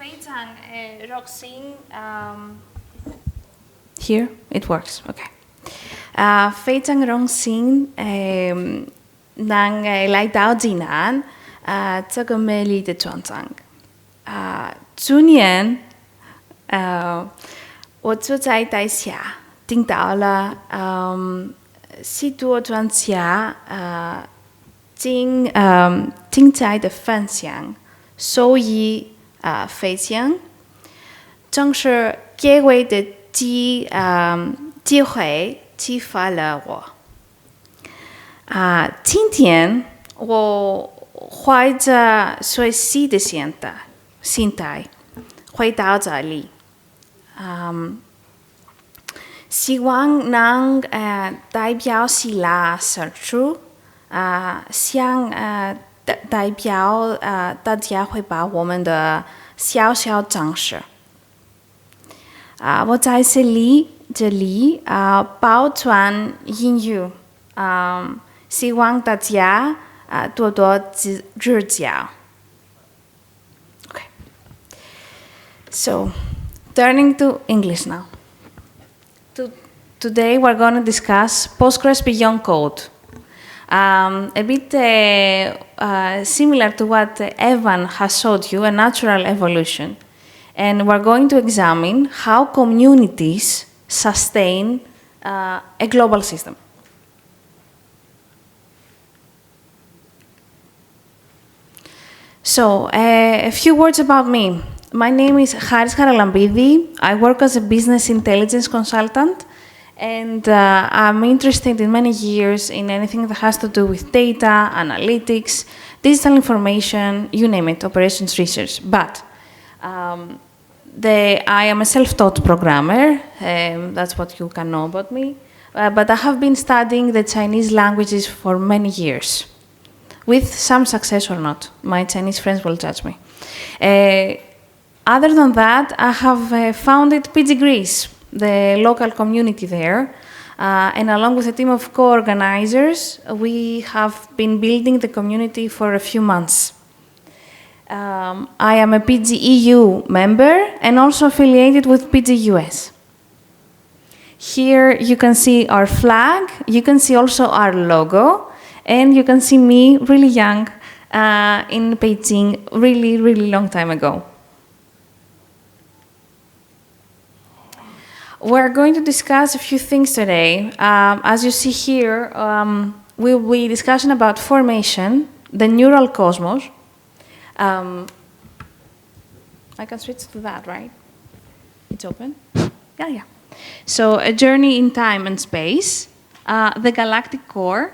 非常荣幸 here it works, okay. 非常荣幸能来到济南这个美丽的村庄。去年我住在台下，听到了许多专家精彩的分享，所以非常正是给我的机会启发了我。今天我怀着学习的心态回到这里，希望能代表希腊社区，向代表大家汇报我们的小小尝试。我在这里保存英语，希望大家多多指教。Okay. So, turning to English now. Today we're going to discuss Postgres Beyond Code. A bit similar to what Evan has showed you, a natural evolution. And we're going to examine how communities sustain a global system. So, a few words about me. My name is Charalampidi. I work as a business intelligence consultant, and I'm interested in many years in anything that has to do with data, analytics, digital information, you name it, operations research. But I am a self-taught programmer. That's what you can know about me. But I have been studying the Chinese languages for many years, with some success or not. My Chinese friends will judge me. Other than that, I have founded PG Greece, the local community there, and along with a team of co-organizers, we have been building the community for a few months. I am a PG EU member and also affiliated with PG US. Here you can see our flag, you can see also our logo, and you can see me really young in Beijing, really long time ago. We're going to discuss a few things today. As you see here, we'll be discussing about formation, the neural cosmos. I can switch to that, right? It's open? Yeah. So, a journey in time and space, the galactic core,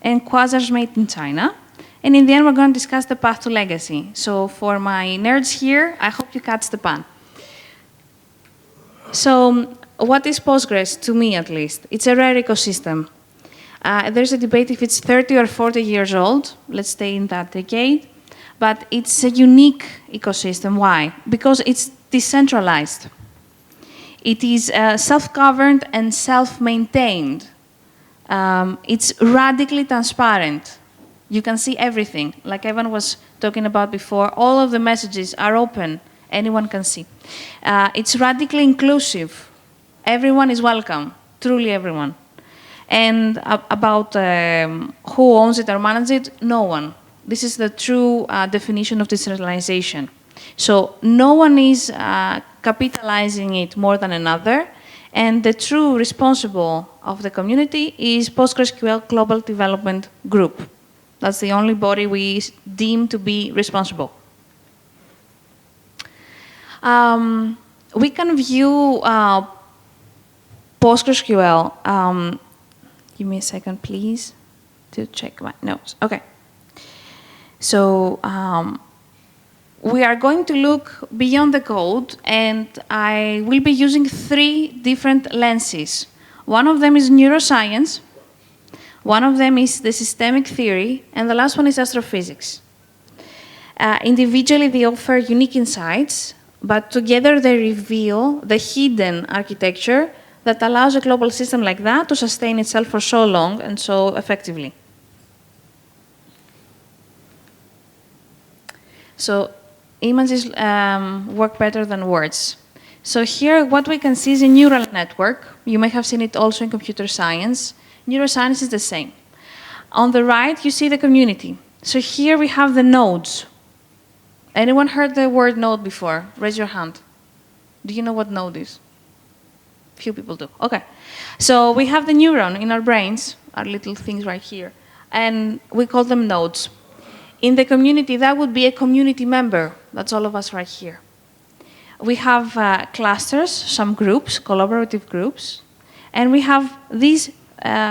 and quasars made in China. And in the end, we're going to discuss the path to legacy. So, for my nerds here, I hope you catch the pun. So, what is Postgres, to me at least? It's a rare ecosystem. There's a debate if it's 30 or 40 years old. Let's stay in that decade. But it's a unique ecosystem. Why? Because it's decentralized. It is self-governed and self-maintained. It's radically transparent. You can see everything. Like Evan was talking about before, all of the messages are open. Anyone can see. It's radically inclusive. Everyone is welcome, truly everyone. And about who owns it or manages it, no one. This is the true definition of decentralization. So no one is capitalizing it more than another, and the true responsible of the community is PostgreSQL Global Development Group. That's the only body we deem to be responsible. We can view PostgreSQL. Give me a second, please, to check my notes. Okay. So we are going to look beyond the code, and I will be using 3 different lenses. One of them is neuroscience, one of them is the systemic theory, and the last one is astrophysics. Individually, they offer unique insights, but together they reveal the hidden architecture that allows a global system like that to sustain itself for so long and so effectively. So images work better than words. So here, what we can see is a neural network. You may have seen it also in computer science. Neuroscience is the same. On the right, you see the community. So here we have the nodes. Anyone heard the word node before? Raise your hand. Do you know what node is? Few people do. Okay. So we have the neuron in our brains, our little things right here, and we call them nodes. In the community, that would be a community member. That's all of us right here. We have clusters, some groups, collaborative groups, and we have these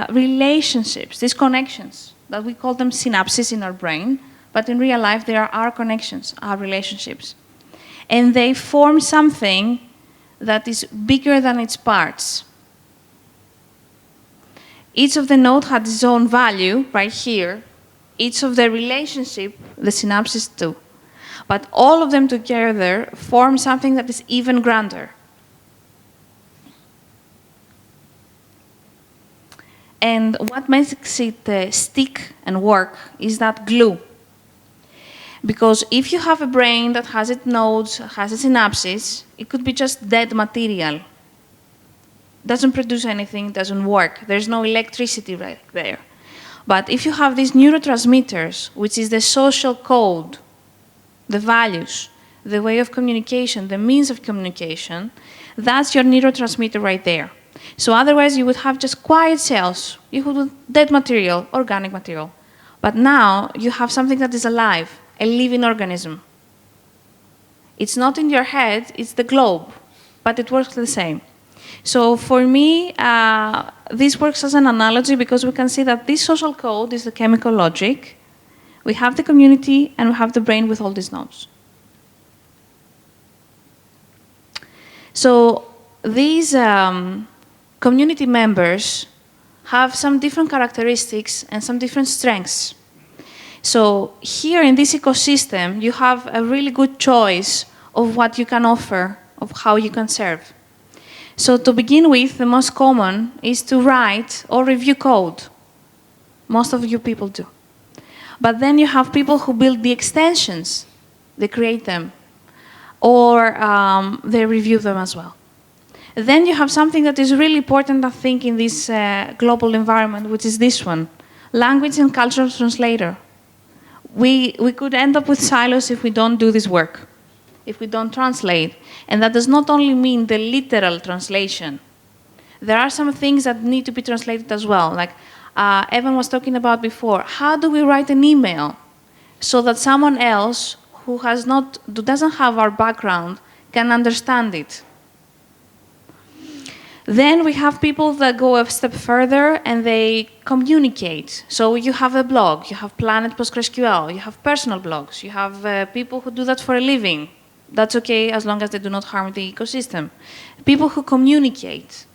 relationships, these connections, that we call them synapses in our brain, but in real life, they are our connections, our relationships. And they form something that is bigger than its parts. Each of the nodes has its own value, right here. Each of the relationship, the synapses do. But all of them together form something that is even grander. And what makes it stick and work is that glue. Because if you have a brain that has its nodes, has its synapses, it could be just dead material. Doesn't produce anything, doesn't work. There's no electricity right there. But if you have these neurotransmitters, which is the social code, the values, the way of communication, the means of communication, that's your neurotransmitter right there. So otherwise, you would have just quiet cells. You would have dead material, organic material. But now, you have something that is alive, a living organism. It's not in your head, it's the globe, but it works the same. So for me, this works as an analogy because we can see that this social code is the chemical logic. We have the community, and we have the brain with all these nodes. So these community members have some different characteristics and some different strengths. So here in this ecosystem, you have a really good choice of what you can offer, of how you can serve. So to begin with, the most common is to write or review code. Most of you people do. But then you have people who build the extensions. They create them. Or they review them as well. Then you have something that is really important, I think, in this global environment, which is this one. Language and cultural translator. We could end up with silos if we don't do this work, if we don't translate. And that does not only mean the literal translation. There are some things that need to be translated as well. Like Evan was talking about before. How do we write an email so that someone else who doesn't have our background can understand it? Then we have people that go a step further and they communicate. So you have a blog, you have Planet PostgreSQL, you have personal blogs, you have people who do that for a living. That's okay as long as they do not harm the ecosystem. People who communicate,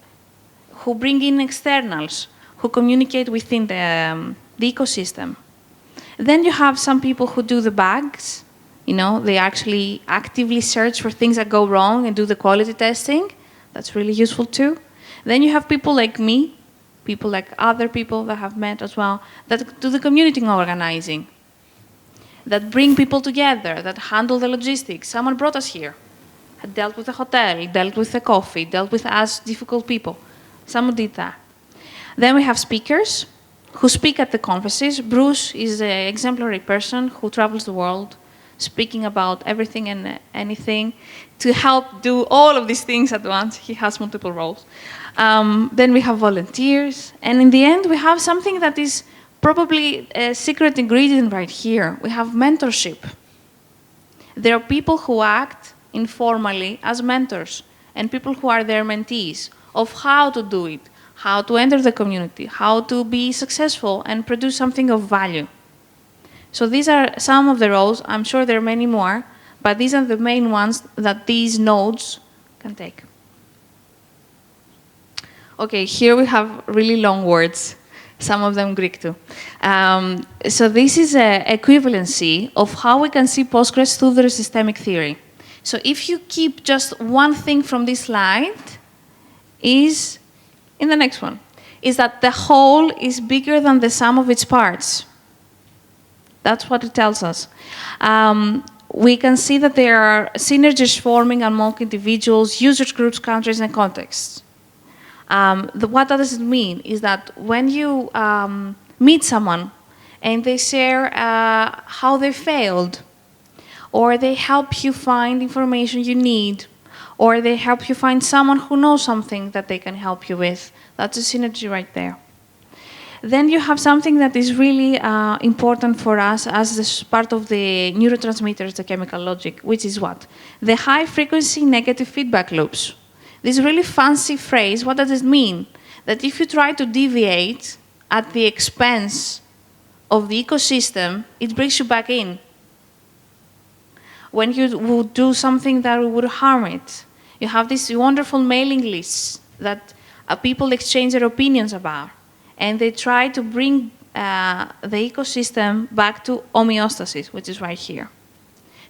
who bring in externals, who communicate within the ecosystem. Then you have some people who do the bugs. They actually actively search for things that go wrong and do the quality testing. That's really useful too. Then you have people like me, people like other people that I've met as well, that do the community organizing, that bring people together, that handle the logistics. Someone brought us here, had dealt with the hotel, dealt with the coffee, dealt with us difficult people. Someone did that. Then we have speakers who speak at the conferences. Bruce is an exemplary person who travels the world, speaking about everything and anything to help do all of these things at once. He has multiple roles. Then we have volunteers. And in the end, we have something that is probably a secret ingredient right here. We have mentorship. There are people who act informally as mentors and people who are their mentees of how to do it, how to enter the community, how to be successful and produce something of value. So these are some of the roles. I'm sure there are many more, but these are the main ones that these nodes can take. Okay, here we have really long words, some of them Greek too. So this is an equivalency of how we can see Postgres through the systemic theory. So if you keep just one thing from this slide, is in the next one, is that the whole is bigger than the sum of its parts. That's what it tells us. we can see that there are synergies forming among individuals, users, groups, countries, and contexts. What does it mean is that when you meet someone and they share how they failed, or they help you find information you need, or they help you find someone who knows something that they can help you with, that's a synergy right there. Then you have something that is really important for us as this part of the neurotransmitters, the chemical logic, which is what? The high-frequency negative feedback loops. This really fancy phrase, what does it mean? That if you try to deviate at the expense of the ecosystem, it brings you back in. When you would do something that would harm it, you have these wonderful mailing lists that people exchange their opinions about, and they try to bring the ecosystem back to homeostasis, which is right here.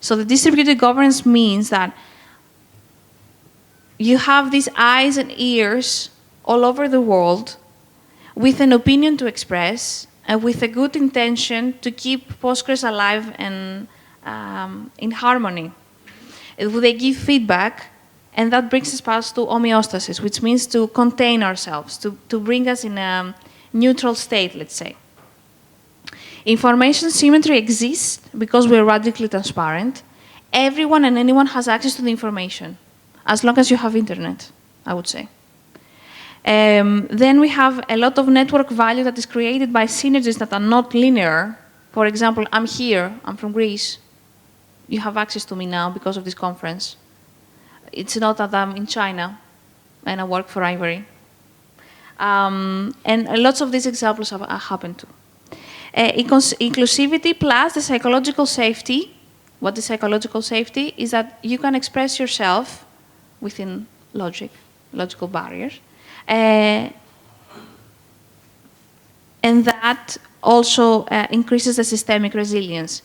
So the distributed governance means that you have these eyes and ears all over the world with an opinion to express and with a good intention to keep Postgres alive and in harmony. They give feedback, and that brings us to homeostasis, which means to contain ourselves, to bring us in a neutral state, let's say. Information symmetry exists because we're radically transparent. Everyone and anyone has access to the information, as long as you have internet, I would say. Then we have a lot of network value that is created by synergies that are not linear. For example, I'm here, I'm from Greece. You have access to me now because of this conference. It's not that I'm in China and I work for Ivory. And lots of these examples have happened too. Inclusivity plus the psychological safety. What is psychological safety? Is that you can express yourself within logical barriers. And that also increases the systemic resilience.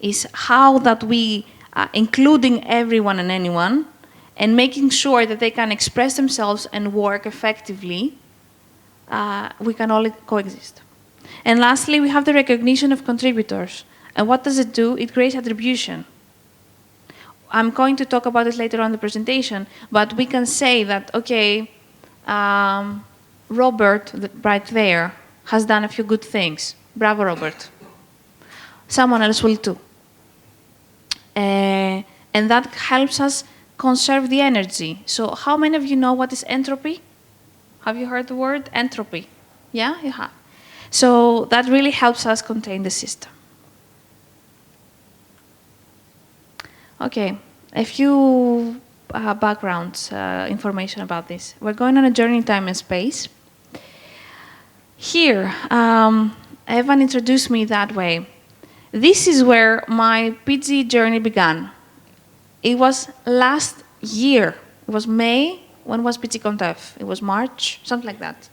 Is how that we, including everyone and anyone, and making sure that they can express themselves and work effectively, we can all coexist. And lastly, we have the recognition of contributors. And what does it do? It creates attribution. I'm going to talk about it later on in the presentation, but we can say that, okay, Robert, right there, has done a few good things. Bravo, Robert. Someone else will too. And that helps us conserve the energy. So how many of you know what is entropy? Have you heard the word entropy? Yeah, you have. So that really helps us contain the system. Okay, a few background information about this. We're going on a journey in time and space. Here, Evan introduced me that way. This is where my PG journey began. It was last year. It was May. When was PG Contef? It was March, something like that.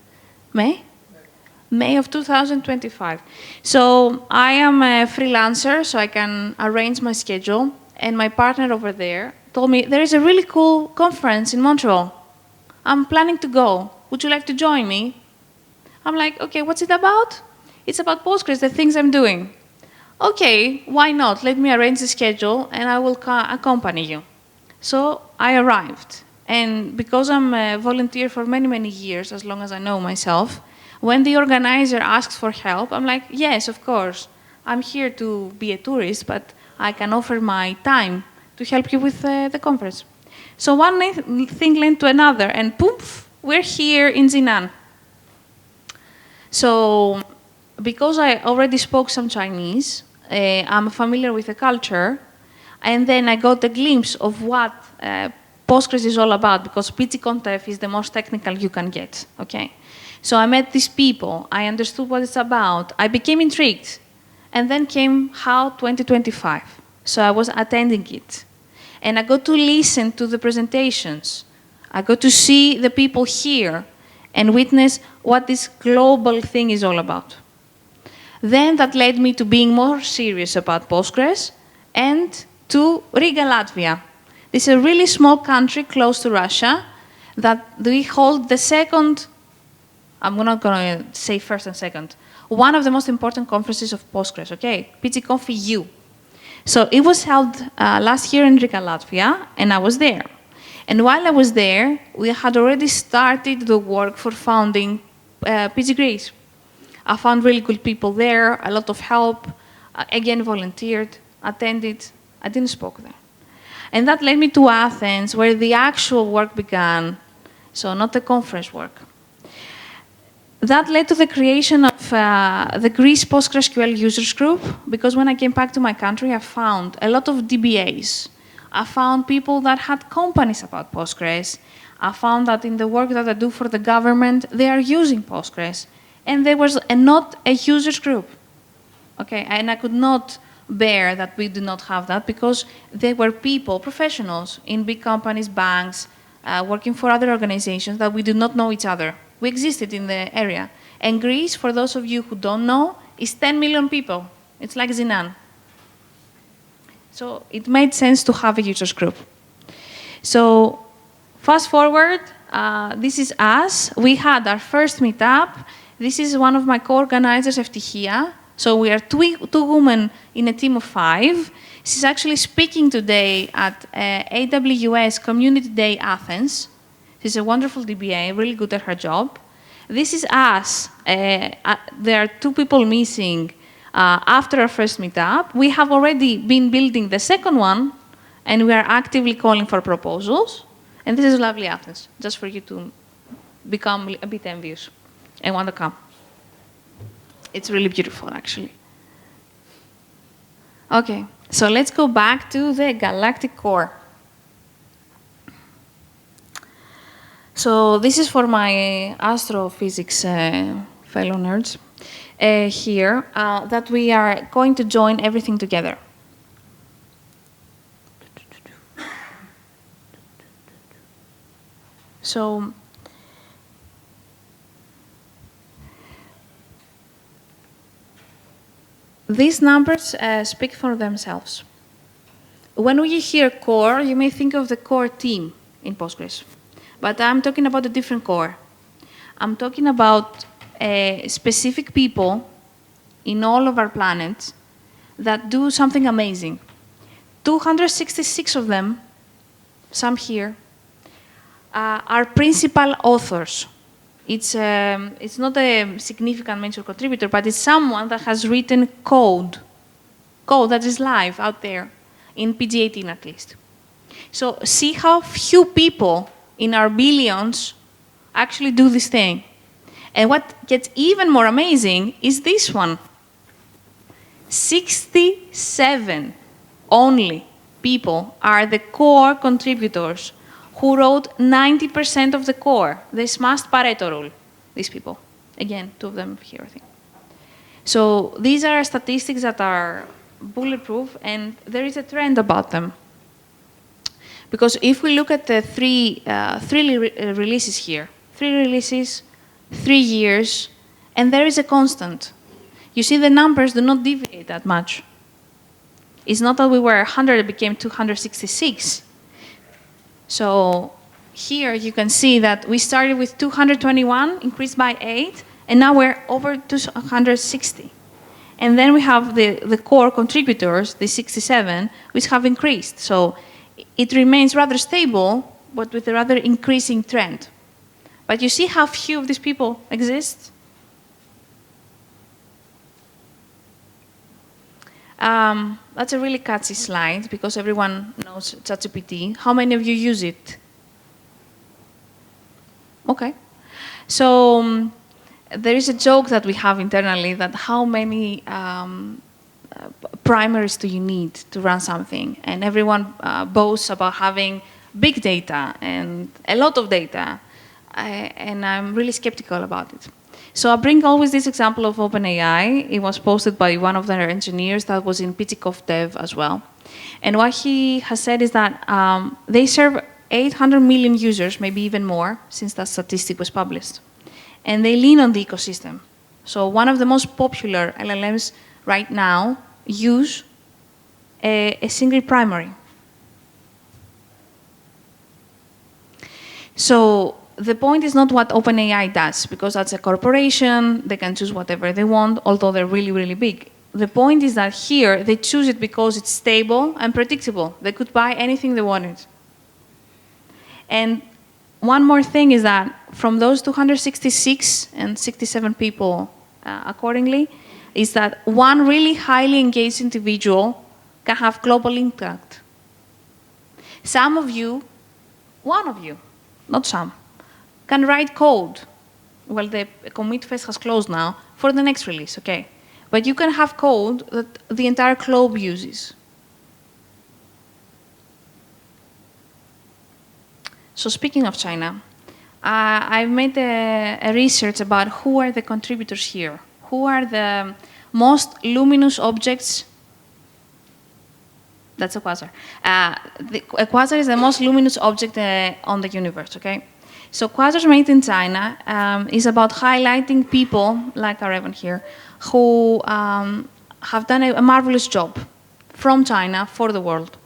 May? May of 2025. So I am a freelancer, so I can arrange my schedule. And my partner over there told me, there is a really cool conference in Montreal. I'm planning to go. Would you like to join me? I'm like, okay, what's it about? It's about Postgres, the things I'm doing. Okay, why not? Let me arrange the schedule and I will accompany you. So I arrived. And because I'm a volunteer for many, many years, as long as I know myself, when the organizer asks for help, I'm like, yes, of course. I'm here to be a tourist, but I can offer my time to help you with the conference. So one thing led to another, and poof, we're here in Jinan. So because I already spoke some Chinese, I'm familiar with the culture, and then I got a glimpse of what Postgres is all about, because PG-Contef is the most technical you can get, okay? So I met these people, I understood what it's about, I became intrigued, and then came HOW 2025. So I was attending it, and I got to listen to the presentations. I got to see the people here and witness what this global thing is all about. Then that led me to being more serious about Postgres and to Riga, Latvia. This is a really small country close to Russia that we hold the second, I'm not going to say first and second, one of the most important conferences of Postgres, okay? PGConf EU. So it was held last year in Riga, Latvia, and I was there. And while I was there, we had already started the work for founding PG Greece. I found really good people there, a lot of help, again volunteered, attended, I didn't spoke there. And that led me to Athens, where the actual work began, so not the conference work. That led to the creation of the Greece PostgreSQL users group, because when I came back to my country, I found a lot of DBAs. I found people that had companies about Postgres. I found that in the work that I do for the government, they are using Postgres. And there was not a users group. Okay, and I could not bear that we do not have that, because they were people, professionals in big companies, banks, working for other organizations that we do not know each other. We existed in the area. And Greece, for those of you who don't know, is 10 million people. It's like Zinan. So it made sense to have a users group. So fast forward, this is us. We had our first meetup. This is one of my co-organizers, Ευτυχία. So we are two women in a team of 5. She's actually speaking today at AWS Community Day Athens. She's a wonderful DBA, really good at her job. This is us. There are 2 people missing after our first meetup. We have already been building the second one, and we are actively calling for proposals. And this is lovely Athens, just for you to become a bit envious and want to come. It's really beautiful, actually. Okay, so let's go back to the galactic core. So this is for my astrophysics fellow nerds here, that we are going to join everything together. So these numbers speak for themselves. When we hear core, you may think of the core team in Postgres. But I'm talking about a different core. I'm talking about specific people in all of our planets that do something amazing. 266 of them, some here, are principal authors. It's not a significant major contributor, but it's someone that has written code that is live out there, in PG-18 at least. So see how few people in our billions actually do this thing. And what gets even more amazing is this one. 67 only people are the core contributors who wrote 90% of the core. They smashed Pareto rule, these people. Again, 2 of them here, I think. So these are statistics that are bulletproof, and there is a trend about them. Because if we look at the three releases here, 3 releases, 3 years, and there is a constant. You see the numbers do not deviate that much. It's not that we were 100, it became 266. So here you can see that we started with 221, increased by 8, and now we're over 260. And then we have the core contributors, the 67, which have increased. So it remains rather stable, but with a rather increasing trend. But you see how few of these people exist? That's a really catchy slide, because everyone knows ChatGPT. How many of you use it? Okay. So there is a joke that we have internally that how many primaries do you need to run something? And everyone boasts about having big data and a lot of data. And I'm really skeptical about it. So I bring always this example of OpenAI. It was posted by one of their engineers that was in PTCOF Dev as well. And what he has said is that they serve 800 million users, maybe even more, since that statistic was published. And they lean on the ecosystem. So one of the most popular LLMs right now use a single primary. So the point is not what OpenAI does, because that's a corporation, they can choose whatever they want, although they're really, really big. the point is that here, they choose it because it's stable and predictable. They could buy anything they wanted. And one more thing is that from those 266 and 67 people accordingly, is that one really highly engaged individual can have global impact. Some of you, one of you, not some, can write code. Well, the commit phase has closed now for the next release, okay? But you can have code that the entire globe uses. So speaking of China, I've made a research about who are the contributors here. Who are the most luminous objects? That's a quasar. A quasar is the most luminous object on the universe, okay? So Quasars Made in China is about highlighting people, like our Evan here, who have done a marvelous job from China for the world.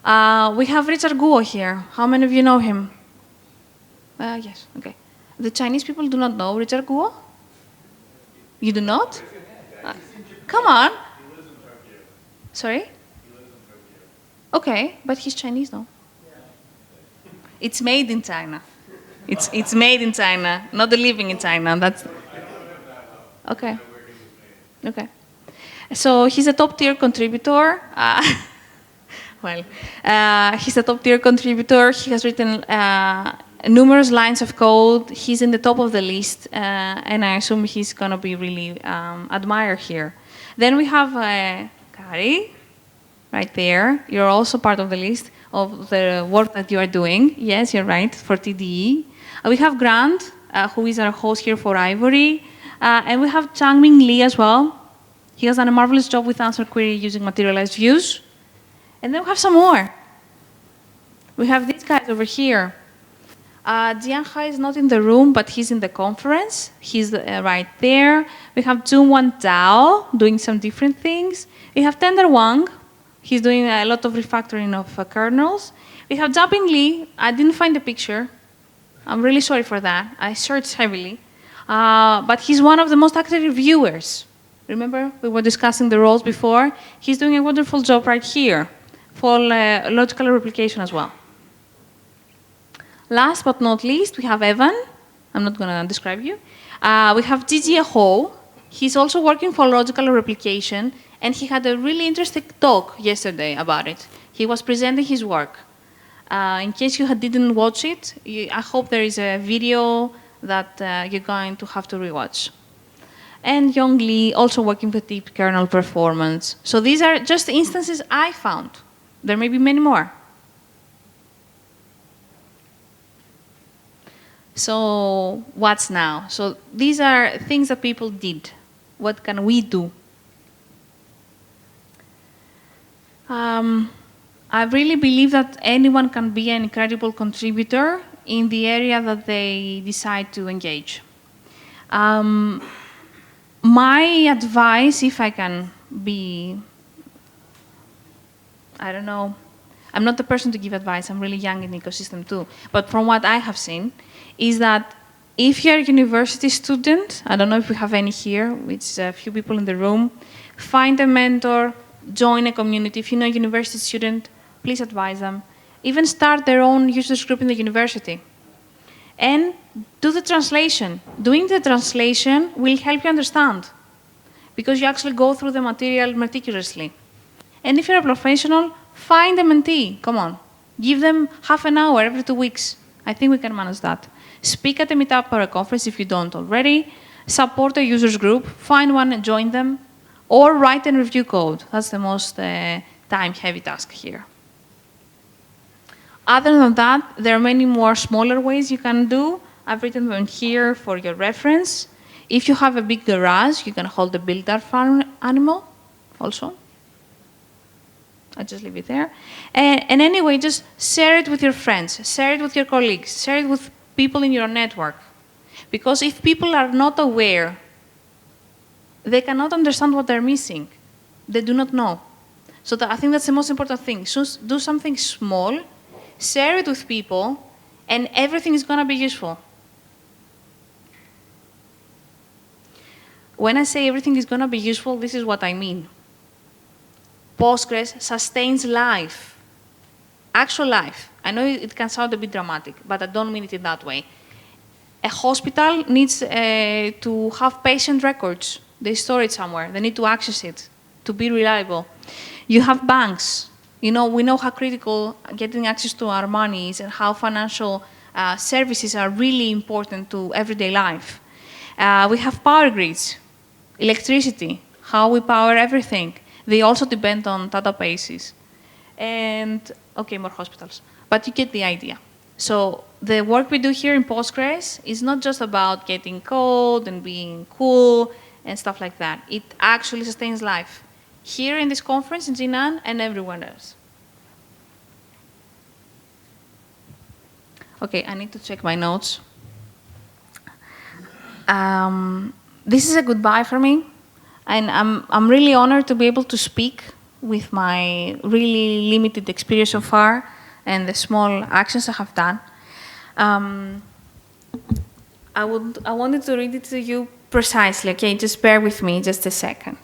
We have Richard Guo here. How many of you know him? Yes, okay. The Chinese people do not know Richard Guo? You do not? Come on. He lives in Tokyo. Sorry? He lives in Tokyo. Okay, but he's Chinese, though. It's made in China. It's made in China, not the living in China. That's okay. Okay. So he's a top-tier contributor. He's a top-tier contributor. He has written numerous lines of code. He's in the top of the list, and I assume he's going to be really admired here. Then we have Kari, right there. You're also part of the list of the work that you are doing. Yes, you're right, for TDE. We have Grant, who is our host here for Ivory. And we have Changming Li as well. He has done a marvelous job with answer query using materialized views. And then we have some more. We have these guys over here. Jian Hai is not in the room, but he's in the conference. He's right there. We have Zhongwan Zhao doing some different things. We have Tender Wang. He's doing a lot of refactoring of kernels. We have Jiabing Li. I didn't find the picture. I'm really sorry for that. I searched heavily. But he's one of the most active reviewers. Remember, we were discussing the roles before. He's doing a wonderful job right here for logical replication as well. Last but not least, we have Evan. I'm not going to describe you. We have Gigi Ho. He's also working for logical replication, and he had a really interesting talk yesterday about it. He was presenting his work. In case you didn't watch it, I hope there is a video that you're going to have to rewatch. And Yong Li, also working with deep kernel performance. So these are just instances I found. There may be many more. So what's now? So these are things that people did. What can we do? I really believe that anyone can be an incredible contributor in the area that they decide to engage. My advice, if I can be, I don't know, I'm not the person to give advice, I'm really young in the ecosystem too, but from what I have seen, is that if you're a university student, I don't know if we have any here, which a few people in the room, find a mentor, join a community. If you know a university student, please advise them. Even start their own users group in the university. And do the translation. Doing the translation will help you understand, because you actually go through the material meticulously. And if you're a professional, find a mentee. Come on. Give them half an hour every 2 weeks. I think we can manage that. Speak at a meetup or a conference if you don't already. Support a users group. Find one and join them. Or write and review code. That's the most time-heavy task here. Other than that, there are many more smaller ways you can do. I've written them here for your reference. If you have a big garage, you can hold a build-up farm animal also. I'll just leave it there. And anyway, just share it with your friends, share it with your colleagues, share it with people in your network. Because if people are not aware, they cannot understand what they're missing. They do not know. So I think that's the most important thing. So do something small, share it with people, and everything is going to be useful. when I say everything is going to be useful, this is what I mean. Postgres sustains life, actual life. I know it can sound a bit dramatic, but I don't mean it in that way. A hospital needs to have patient records. They store it somewhere. They need to access it to be reliable. You have banks. We know how critical getting access to our money is and how financial services are really important to everyday life. We have power grids, electricity, how we power everything. They also depend on databases. And, okay, more hospitals. But you get the idea. So the work we do here in Postgres is not just about getting code and being cool and stuff like that. It actually sustains life here in this conference in Jinan and everywhere else. Okay, I need to check my notes. This is a goodbye for me, and I'm really honored to be able to speak with my really limited experience so far and the small actions I have done. I wanted to read it to you precisely, okay? Just bear with me just a second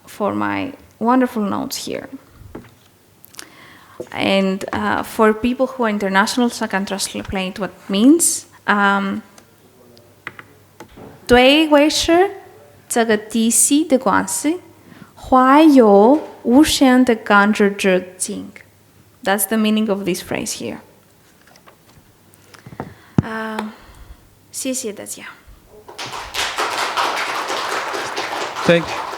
for my wonderful notes here. And for people who are internationals, I can translate what it means. 对维持这个体系的关系，怀有无限的感知之境。That's the meaning of this phrase here. 谢谢大家。Thank you.